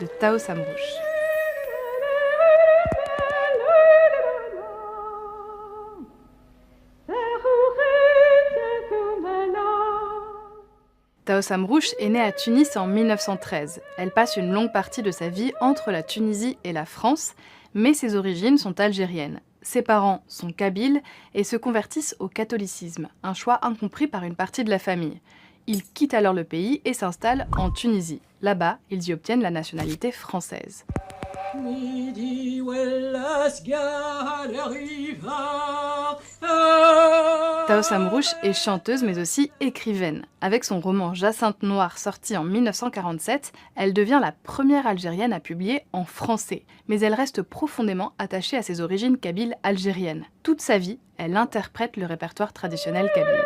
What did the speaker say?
de Tao Samrouche. Tao Samrouche est née à Tunis en 1913. Elle passe une longue partie de sa vie entre la Tunisie et la France, mais ses origines sont algériennes. Ses parents sont kabyles et se convertissent au catholicisme, un choix incompris par une partie de la famille. Ils quittent alors le pays et s'installent en Tunisie. Là-bas, ils y obtiennent la nationalité française. Tao Samrouche est chanteuse mais aussi écrivaine. Avec son roman Jacinthe Noire sorti en 1947, elle devient la première Algérienne à publier en français. Mais elle reste profondément attachée à ses origines kabyles algériennes. Toute sa vie, elle interprète le répertoire traditionnel kabyle.